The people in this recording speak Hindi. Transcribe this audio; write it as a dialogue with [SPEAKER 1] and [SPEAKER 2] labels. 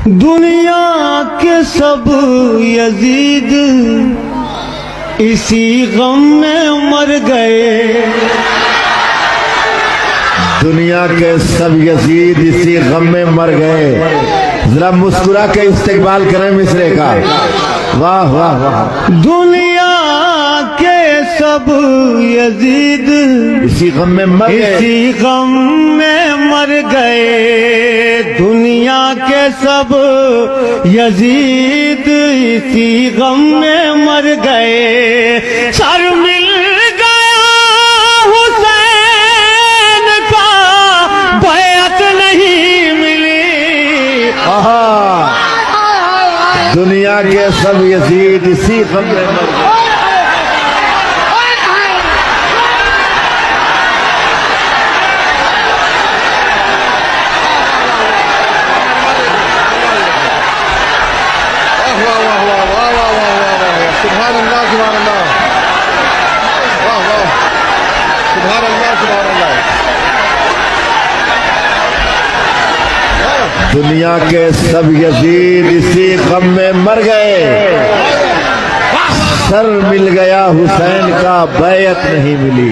[SPEAKER 1] दुनिया के सब यजीद इसी गम में मर गए।
[SPEAKER 2] दुनिया के सब यजीद इसी गम में मर गए। जरा मुस्कुरा के इस्तेकबाल करें मिसरे का। वाह वाह वाह।
[SPEAKER 1] दुनिया के सब यजीद
[SPEAKER 2] इसी गम में मर गए।
[SPEAKER 1] इसी गम में मर गए। दुनिया के सब यजीद इसी गम में मर गए। सर मिल गया हुसैन का, बैअत नहीं मिली।
[SPEAKER 2] आहा, दुनिया के सब यजीद इसी गम में मर गए। दुनिया के सब यजीद इसी गम में मर गए। सर मिल गया हुसैन का, बैयत नहीं मिली।